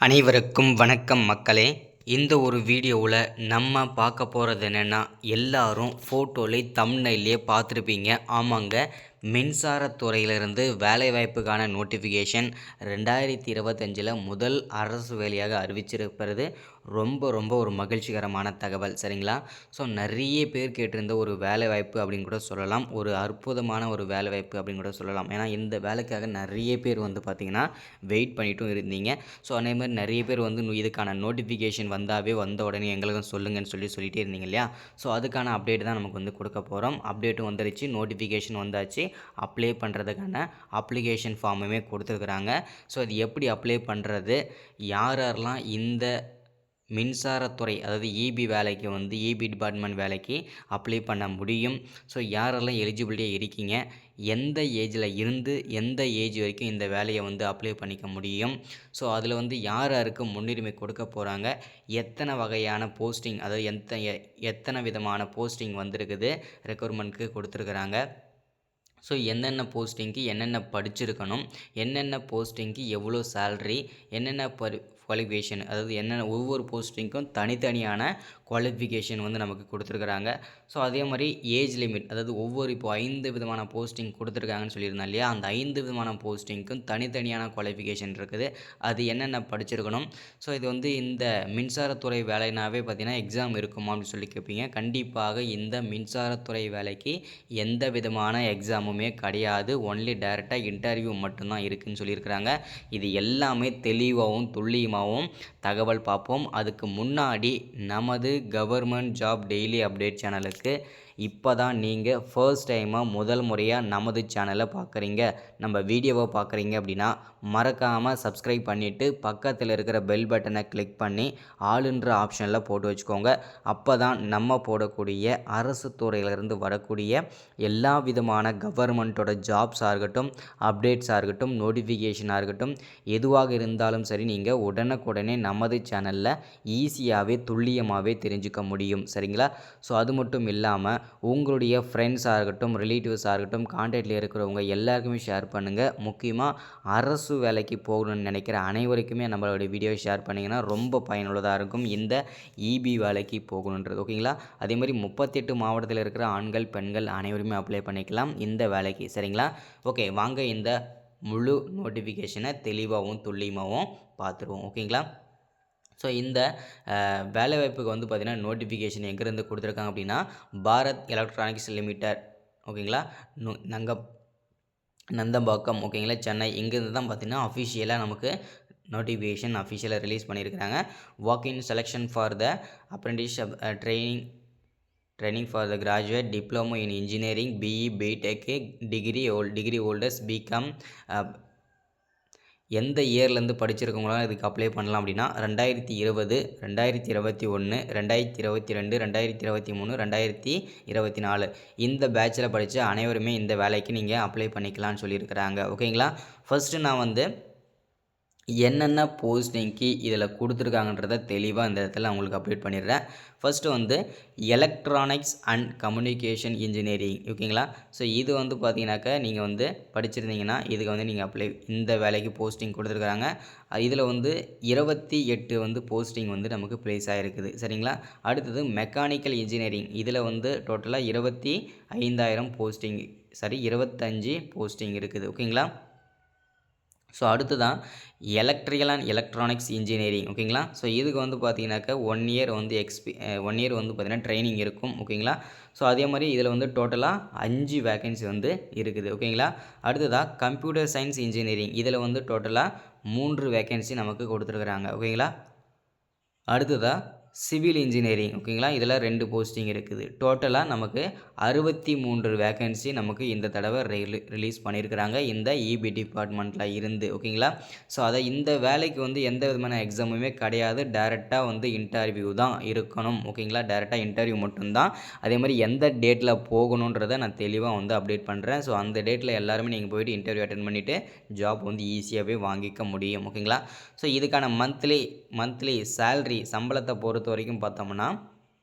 அனைவருக்கும் வணக்கம் மக்களே. இந்த ஒரு வீடியோவில் நம்ம பார்க்க போகிறது என்னென்னா, எல்லாரும் ஃபோட்டோலே தம்ப்நெயிலே பார்த்துருப்பீங்க. ஆமாங்க, மின்சாரத்துறையிலிருந்து வேலைவாய்ப்புக்கான நோட்டிஃபிகேஷன் 2025 முதல் அரசு வேலையாக அறிவிச்சிருப்பது ரொம்ப ஒரு மகிழ்ச்சிகரமான தகவல், சரிங்களா? ஸோ நிறைய பேர் கேட்டிருந்த ஒரு வேலைவாய்ப்பு அப்படின்னு கூட சொல்லலாம். ஒரு அற்புதமான ஒரு வேலைவாய்ப்பு அப்படின்னு கூட சொல்லலாம். ஏன்னா இந்த வேலைக்காக நிறைய பேர் பார்த்திங்கன்னா வெயிட் பண்ணிட்டும் இருந்தீங்க. ஸோ அதே மாதிரி நிறைய பேர் இதுக்கான நோட்டிஃபிகேஷன் வந்த உடனே எங்களுக்கும் சொல்லுங்கன்னு சொல்லிகிட்டே இருந்தீங்க இல்லையா? ஸோ அதுக்கான அப்டேட் தான் நமக்கு கொடுக்க போகிறோம். அப்டேட்டும் வந்துருச்சு, நோட்டிஃபிகேஷன் வந்தாச்சு. அப்ளை பண்ணுறதுக்கான அப்ளிகேஷன் ஃபார்முமே கொடுத்துருக்குறாங்க. ஸோ அது எப்படி அப்ளை பண்ணுறது, யாரெல்லாம் இந்த மின்சாரத்துறை அதாவது இபி வேலைக்கு இபி டிபார்ட்மெண்ட் வேலைக்கு அப்ளை பண்ண முடியும், ஸோ யாரெல்லாம் எலிஜிபிலிட்டியாக இருக்கீங்க, எந்த ஏஜில் இருந்து எந்த ஏஜ் வரைக்கும் இந்த வேலையை அப்ளை பண்ணிக்க முடியும், ஸோ அதில் யாருக்கு முன்னுரிமை கொடுக்க போகிறாங்க, எத்தனை வகையான போஸ்டிங் அதாவது எத்தனை விதமான போஸ்டிங் வந்திருக்குது, ரெக்ரூட்மெண்ட்க்கு கொடுத்துருக்குறாங்க. ஸோ என்னென்ன போஸ்டிங்க்கு என்னென்ன படிச்சிருக்கணும், என்னென்ன போஸ்டிங்க்கு எவ்வளோ சேல்ரி, என்னென்ன குவாலிஃபிகேஷன், அதாவது என்னென்ன ஒவ்வொரு போஸ்டிங்க்கும் தனித்தனியான குவாலிஃபிகேஷன் நமக்கு கொடுத்துருக்குறாங்க. ஸோ அதே மாதிரி ஏஜ் லிமிட், அதாவது இப்போ 5 விதமான போஸ்டிங் கொடுத்துருக்காங்கன்னு சொல்லியிருந்தேன் இல்லையா? அந்த 5 விதமான போஸ்டிங்க்கும் தனித்தனியான குவாலிஃபிகேஷன் இருக்குது. அது என்னென்ன படிச்சிருக்கணும். ஸோ இது இந்த மின்சாரத்துறை வேலைனாவே பார்த்திங்கன்னா எக்ஸாம் இருக்குமா அப்படின்னு சொல்லி கேட்பீங்க. கண்டிப்பாக இந்த மின்சாரத்துறை வேலைக்கு எந்த விதமான எக்ஸாமுமே கிடையாது. ஒன்லி டைரெக்டாக இன்டர்வியூ மட்டும்தான் இருக்குதுன்னு சொல்லியிருக்கிறாங்க. இது எல்லாமே தெளிவாகவும் துல்லியமாகவும் தகவல் பார்ப்போம். அதுக்கு முன்னாடி நமது கவர்மெண்ட் ஜாப் டெய்லி அப்டேட் சேனலுக்கு இப்போ தான் நீங்கள் ஃபர்ஸ்ட் டைமாக முதல் முறையாக நமது சேனலை பார்க்குறீங்க, நம்ம வீடியோவை பார்க்குறீங்க அப்படின்னா மறக்காமல் சப்ஸ்கிரைப் பண்ணிவிட்டு பக்கத்தில் இருக்கிற பெல் பட்டனை கிளிக் பண்ணி ஆளுன்ற ஆப்ஷனில் போட்டு வச்சுக்கோங்க. அப்போ தான் நம்ம போடக்கூடிய அரசு துறையிலிருந்து வரக்கூடிய எல்லா விதமான கவர்மெண்ட்டோட ஜாப்ஸாக இருக்கட்டும், அப்டேட்ஸாக இருக்கட்டும், நோட்டிஃபிகேஷனாக இருக்கட்டும், எதுவாக இருந்தாலும் சரி நீங்கள் உடனுக்குடனே நமது சேனலில் ஈஸியாகவே துல்லியமாகவே தெரிஞ்சுக்க முடியும், சரிங்களா? ஸோ அது மட்டும் இல்லாமல் உங்களுடைய ஃப்ரெண்ட்ஸாக இருக்கட்டும், ரிலேட்டிவ்ஸாக இருக்கட்டும், கான்டாக்டில் இருக்கிறவங்க எல்லாருக்குமே ஷேர் பண்ணுங்கள். முக்கியமாக அரசு வேலைக்கு போகணும்னு நினைக்கிற அனைவருக்குமே நம்மளோட வீடியோ ஷேர் பண்ணிங்கன்னா ரொம்ப பயனுள்ளதாக இருக்கும் இந்த இபி வேலைக்கு போகணுன்றது, ஓகேங்களா? அதேமாதிரி 38 மாவட்டத்தில் இருக்கிற ஆண்கள் பெண்கள் அனைவருமே அப்ளை பண்ணிக்கலாம் இந்த வேலைக்கு, சரிங்களா? ஓகே, வாங்க இந்த முழு நோட்டிஃபிகேஷனை தெளிவாகவும் துல்லியமாகவும் பார்த்துருவோம், ஓகேங்களா? ஸோ இந்த வேலைவாய்ப்புக்கு பார்த்திங்கன்னா நோட்டிஃபிகேஷன் எங்கேருந்து கொடுத்துருக்காங்க அப்படின்னா, பாரத் எலக்ட்ரானிக்ஸ் லிமிடெட், ஓகேங்களா, நந்தம்பாக்கம், ஓகேங்களா, சென்னை, இங்கேருந்து தான் பார்த்திங்கன்னா அஃபிஷியலாக நமக்கு நோட்டிஃபிகேஷன் அஃபிஷியலாக ரிலீஸ் பண்ணியிருக்கிறாங்க. Walk in selection for the apprenticeship training for the graduate diploma in engineering, BE, BTech, degree holders, BCom எந்த இயர்லேருந்து படிச்சிருக்கவங்களாம் இதுக்கு அப்ளை பண்ணலாம் அப்படின்னா 2020, 2021, 2022, 2023, 2024 இந்த பேட்சில் படித்த அனைவருமே இந்த வேலைக்கு நீங்கள் அப்ளை பண்ணிக்கலாம்னு சொல்லியிருக்கிறாங்க, ஓகேங்களா? ஃபஸ்ட்டு நான் என்னென்ன போஸ்டிங்க்கு இதில் கொடுத்துருக்காங்கன்றத தெளிவாக இந்த இடத்துல உங்களுக்கு அப்டேட் பண்ணிடுறேன். First electronics and communication engineering, ஓகேங்களா? ஸோ இது பார்த்தீங்கன்னாக்கா நீங்கள் படிச்சிருந்தீங்கன்னா இதுக்கு நீங்கள் இந்த வேலைக்கு போஸ்டிங் கொடுத்துருக்குறாங்க. இதில் 28 போஸ்டிங் நமக்கு ப்ளேஸ் ஆகிருக்குது, சரிங்களா? அடுத்தது மெக்கானிக்கல் இன்ஜினியரிங், இதில் டோட்டலாக 25 போஸ்டிங் இருக்குது, ஓகேங்களா? ஸோ அடுத்ததான் எலக்ட்ரிக்கல் அண்ட் எலக்ட்ரானிக்ஸ் இன்ஜினியரிங், ஓகேங்களா? ஸோ இதுக்கு பார்த்தீங்கன்னாக்கா 1 இயர் 1 இயர் பார்த்தீங்கன்னா ட்ரைனிங் இருக்கும், ஓகேங்களா? ஸோ அதே மாதிரி இதில் டோட்டலாக 5 வேகன்சி இருக்குது, ஓகேங்களா? அடுத்ததாக கம்ப்யூட்டர் சயின்ஸ் இன்ஜினியரிங், இதில் டோட்டலாக 3 வேகன்சி நமக்கு கொடுத்துருக்குறாங்க, ஓகேங்களா? அடுத்ததாக சிவில் இன்ஜினியரிங், ஓகேங்களா, இதில் 2 போஸ்டிங் இருக்குது. டோட்டலாக நமக்கு 63 வேகன்சி நமக்கு இந்த தடவை ரிலீஸ் பண்ணியிருக்கிறாங்க இந்த இபி டிபார்ட்மெண்ட்டில் இருந்து, ஓகேங்களா? ஸோ இந்த வேலைக்கு எந்த விதமான எக்ஸாமுமே கிடையாது, டைரெக்டாக இன்டர்வியூ தான் இருக்கணும், ஓகேங்களா? டைரெக்டாக இன்டர்வியூ மட்டும்தான். அதே மாதிரி எந்த டேட்டில் போகணுன்றதை நான் தெளிவாக அப்டேட் பண்ணுறேன். ஸோ அந்த டேட்டில் எல்லாருமே நீங்கள் போய்ட்டு இன்டர்வியூ அட்டென்ட் பண்ணிவிட்டு ஜாப் ஈஸியாகவே வாங்கிக்க முடியும், ஓகேங்களா? ஸோ இதுக்கான மந்த்லி சேல்ரி சம்பளத்தை பொறுத்த வரைக்கும் பார்த்தோம்னா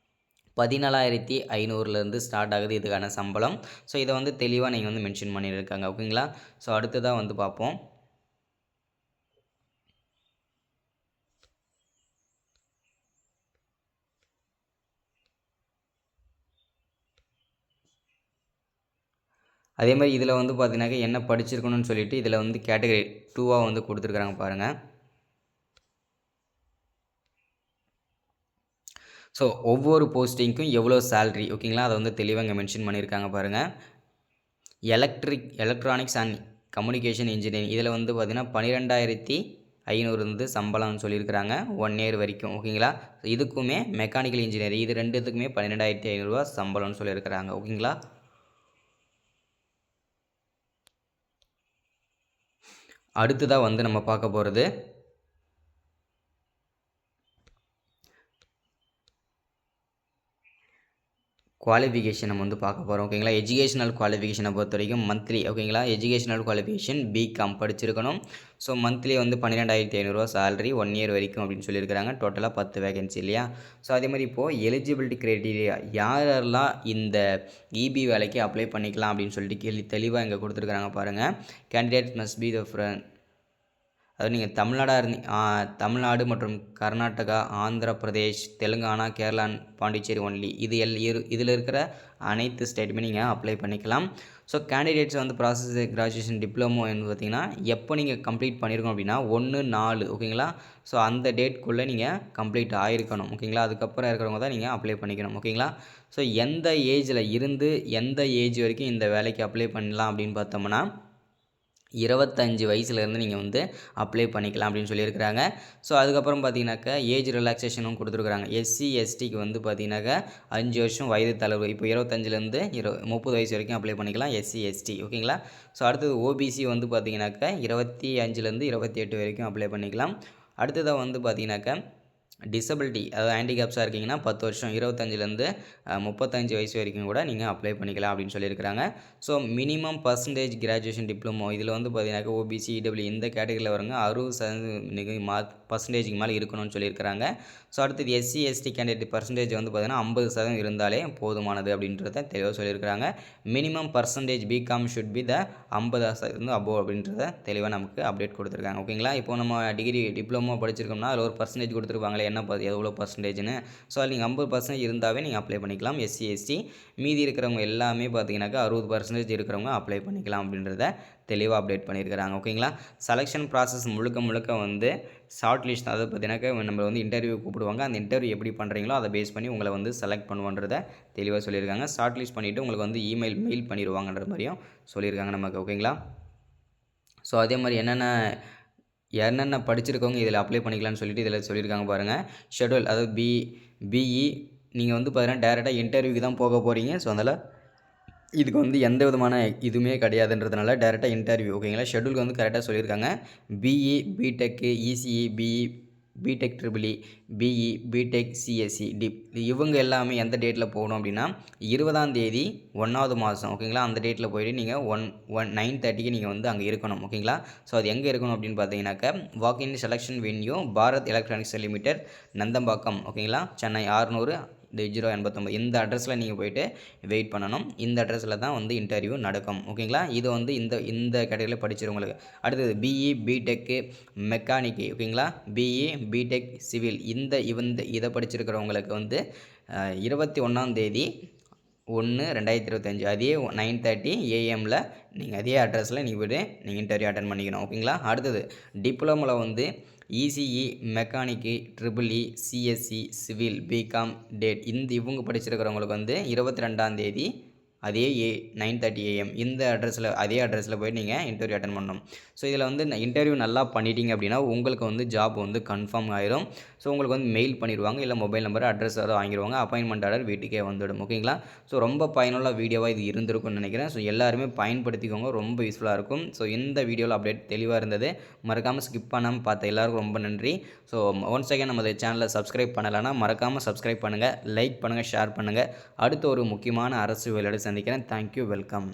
14,500 ஸ்டார்ட் ஆகுது இதுக்கான சம்பளம். ஸோ இதை தெளிவாக நீங்கள் மென்ஷன் பண்ணியிருக்காங்க, ஓகேங்களா? ஸோ அடுத்ததாக பார்ப்போம். அதே மாதிரி இதில் வந்து பார்த்தீங்கன்னாக்கா என்ன படிச்சிருக்கணும்னு சொல்லிட்டு இதில் வந்து கேட்டகரி 2ஆக வந்து கொடுத்துருக்குறாங்க பாருங்கள். ஸோ ஒவ்வொரு போஸ்டிங்க்கும் எவ்வளோ சேலரி ஓகேங்களா, அதை வந்து தெளிவாக இங்கே மென்ஷன் பண்ணியிருக்காங்க பாருங்கள். எலக்ட்ரானிக்ஸ் அண்ட் கம்யூனிகேஷன் இன்ஜினியரிங் இதில் வந்து பார்த்திங்கன்னா 12,500 வந்து சம்பளம்னு சொல்லியிருக்கிறாங்க 1 இயர் வரைக்கும் ஓகேங்களா. இதுக்குமே மெக்கானிக்கல் இன்ஜினியரிங் இது ரெண்டுத்துக்குமே 12,500 சம்பளம்னு சொல்லியிருக்கிறாங்க ஓகேங்களா. அடுத்ததாக வந்து நம்ம பார்க்க போகிறது குவாலிஃபிகேஷன் நம்ம வந்து பார்க்க போகிறோம் ஓகேங்களா. எஜுகேஷனல் குவாலிஃபிகேஷனை பொறுத்த வரைக்கும் மந்த்லி ஓகேங்களா. எஜுகேஷனல் குவாலிஃபிகேஷன் பிகாம் படிச்சிருக்கணும். ஸோ மந்த்லி வந்து 12,500 சேலரி 1 இயர் வரைக்கும் அப்படின்னு சொல்லியிருக்கிறாங்க. டோட்டலாக 10 வேகன்சி இல்லையா. ஸோ அதே மாதிரி இப்போது எலிஜிபிலிட்டி க்ரைட்டீரியா யாரெல்லாம் இந்த இபி வேலைக்கு அப்ளை பண்ணிக்கலாம் அப்படின்னு சொல்லிட்டு தெளிவாக இங்கே கொடுத்துருக்குறாங்க பாருங்கள். கேண்டிடேட் மஸ்ட் பி த அதாவது நீங்கள் தமிழ்நாடு மற்றும் கர்நாடகா, ஆந்திர பிரதேஷ், தெலுங்கானா, கேரளா, பாண்டிச்சேரி ஒன்லி இதில் இருக்கிற அனைத்து ஸ்டேட்டுமே நீங்கள் அப்ளை பண்ணிக்கலாம். ஸோ கேண்டிடேட்ஸ் வந்து ப்ராசஸ் கிராஜுவேஷன் டிப்ளமோ பார்த்திங்கன்னா எப்போ நீங்கள் கம்ப்ளீட் பண்ணியிருக்கோம் அப்படின்னா 1/4 ஓகேங்களா. ஸோ அந்த டேட்குள்ளே நீங்கள் கம்ப்ளீட் ஆகிருக்கணும் ஓகேங்களா. அதுக்கப்புறம் இருக்கிறவங்க தான் நீங்கள் அப்ளை பண்ணிக்கணும் ஓகேங்களா. ஸோ எந்த ஏஜில் இருந்து எந்த ஏஜ் வரைக்கும் இந்த வேலைக்கு அப்ளை பண்ணலாம் அப்படின்னு பார்த்தோம்னா 25 வயசுலேருந்து நீங்கள் வந்து அப்ளை பண்ணிக்கலாம் அப்படின்னு சொல்லியிருக்கிறாங்க. ஸோ அதுக்கப்புறம் பார்த்தீங்கன்னாக்கா ஏஜ் ரிலாக்ஸேஷனும் கொடுத்துருக்குறாங்க. எஸ்சி எஸ்டிக்கு வந்து பார்த்தீங்கன்னாக்கா 5 வருஷம் வயது தளர்வு இப்போ 25லேருந்து 30 வயசு வரைக்கும் அப்ளை பண்ணிக்கலாம் எஸ்சி எஸ்டி ஓகேங்களா. ஸோ அடுத்தது ஓபிசி வந்து பார்த்தீங்கன்னாக்கா 25லேருந்து 28 வரைக்கும் அப்ளை பண்ணிக்கலாம். அடுத்ததாக வந்து பார்த்தீங்கன்னாக்கா டிசபிலிட்டி அதாவது ஹேண்டிகேப்ஸாக இருக்கீங்கன்னா 10 வருஷம் 25லேருந்து 35 வயசு வரைக்கும் கூட நீங்கள் அப்ளை பண்ணிக்கலாம் அப்படின்னு சொல்லியிருக்கிறாங்க. So minimum percentage graduation diploma இதில் வந்து பார்த்தீங்கன்னாக்கா ஓபிசி இடபிள்யூ இந்த கேட்டகரியில் வருங்க 60% பர்சன்டேஜுக்கு மேலே இருக்கணும்னு சொல்லியிருக்கிறாங்க. ஸோ அடுத்தது எஸ்சி எஸ்டி கேண்டிடேட் பர்சன்டேஜ் வந்து பார்த்தீங்கன்னா 50% இருந்தாலே போதுமானது அப்படின்றத தெளிவாக சொல்லியிருக்கிறாங்க. Minimum percentage BCom should be the 50% above அப்படின்றத தெளிவாக நமக்கு அப்டேட் கொடுத்துருக்காங்க ஓகேங்களா. இப்போ நம்ம டிகிரி டிப்ளமோ படிச்சிருக்கோம்னா அதில் ஒரு பர்சன்டேஜ் கொடுத்துருப்பாங்களே எவ்வளோ பர்சன்டேஜ்னு. ஸோ அதில் நீங்கள் 50% இருந்தாவே நீங்கள் அப்ளை பண்ணிக்கலாம் எஸ்சி எஸ்டி. மீதி இருக்கிறவங்க எல்லாமே பார்த்தீங்கன்னாக்கா 60% இருக்கிறவங்க அப்ளை பண்ணிக்கலாம் அப்படின்றத தெளிவாக அப்டேட் பண்ணியிருக்கிறாங்க ஓகேங்களா. செலெக்ஷன் ப்ராசஸ் முழுக்க வந்து ஷார்ட் லிஸ்ட் அதாவது பார்த்தீங்கன்னாக்கா நம்ம வந்து இன்டர்வியூ கூப்பிடுவாங்க. அந்த இன்டர்வியூ எப்படி பண்ணுறீங்களோ அதை பேஸ் பண்ணி உங்களை வந்து செலக்ட் பண்ணுவோன்றதை தெளிவாக சொல்லியிருக்காங்க. ஷார்ட் லிஸ்ட் பண்ணிவிட்டு உங்களுக்கு வந்து மெயில் பண்ணிடுவாங்கன்ற மாதிரியும் சொல்லியிருக்காங்க நமக்கு ஓகேங்களா. ஸோ அதே மாதிரி என்னென்ன படிச்சிருக்கவங்க இதில் அப்ளை பண்ணிக்கலாம்னு சொல்லிட்டு இதில் சொல்லியிருக்காங்க பாருங்கள். ஷெட்யூல் அதாவது பிஇ நீங்கள் வந்து பார்த்தீங்கன்னா டேரெக்டாக இன்டர்வியூக்கு தான் போக போகிறீங்க. ஸோ அதனால் இதுக்கு வந்து எந்த விதமான இதுவுமே கிடையாதுன்றதுனால டேரெக்டாக இன்டர்வியூ ஓகேங்களா. ஷெட்யூலுக்கு வந்து கரெக்டாக சொல்லியிருக்காங்க. BE BTech ECE BE BTech triple E BE BTech CSC டிப் இவங்க எல்லாமே எந்த டேட்டில் போகணும் அப்படின்னா 20ஆம் தேதி 1வது மாதம் ஓகேங்களா. அந்த டேட்டில் போய்ட்டு நீங்கள் 9:30க்கு நீங்கள் வந்து அங்கே இருக்கணும் ஓகேங்களா. ஸோ அது எங்கே இருக்கணும் அப்படின்னு பார்த்தீங்கன்னாக்கா walk-in selection venue Bharat electronics limited Nandambakkam ஓகேங்களா சென்னை 600-089 இந்த அட்ரஸில் நீங்கள் போய்ட்டு வெயிட் பண்ணணும். இந்த அட்ரஸில் தான் வந்து இன்டர்வியூ நடக்கும் ஓகேங்களா. இது வந்து இந்த கேட்டகரியில் படிச்சிருவங்களுக்கு. அடுத்தது பிஇ பிடெக்கு மெக்கானிக்கு ஓகேங்களா. பிஇ பிடெக் சிவில் இதை படிச்சிருக்கிறவங்களுக்கு வந்து 21ஆம் தேதி 1/2025 அதே 9:30 AM நீங்கள் அதே அட்ரஸில் நீங்கள் போய்ட்டு நீங்கள் இன்டர்வியூ அட்டன் பண்ணிக்கணும் ஓகேங்களா. அடுத்தது டிப்ளமோவில் வந்து இசிஇ மெக்கானிக்கு ட்ரிபிள்இ சிஎஸ்சி சிவில் பிகாம் டேட் இவங்க படிச்சிருக்கிறவங்களுக்கு வந்து 22ஆம் தேதி அதே 9:30 AM அதே அட்ரஸில் போய்ட்டு நீங்கள் இன்டர்வியூ அட்டன் பண்ணணும். ஸோ இதில் வந்து இன்டர்வியூ நல்லா பண்ணிட்டீங்க அப்படின்னா உங்களுக்கு வந்து ஜாப் வந்து கன்ஃபார்ம் ஆயிரும். ஸோ உங்களுக்கு வந்து மெயில் பண்ணிடுவாங்க இல்லை மொபைல் நம்பர் அட்ரஸ் ஏதாவது வாங்கிடுவாங்க. அப்பாயின்மெண்ட் ஆர்டர் வீட்டுக்கே வந்துவிடும் ஓகேங்களா. ஸோ ரொம்ப பயனுள்ள வீடியோவாக இது இருந்திருக்கும்னு நினைக்கிறேன். ஸோ எல்லாருமே பயன்படுத்திக்கோங்க, ரொம்ப யூஸ்ஃபுல்லாக இருக்கும். ஸோ இந்த வீடியோவில் அப்டேட் தெளிவாக இருந்தது. மறக்காமல் ஸ்கிப் பண்ணாமல் பார்த்த எல்லாருக்கும் ரொம்ப நன்றி. ஸோ ஒன்ஸ் அகேன் நம்ம சேனலை சப்ஸ்கிரைப் பண்ணலைன்னா மறக்காமல் சப்ஸ்கிரைப் பண்ணுங்கள், லைக் பண்ணுங்கள், ஷேர் பண்ணுங்கள். அடுத்த ஒரு முக்கியமான அரசு வேலையோடு சந்திக்கிறேன். Thank you, welcome.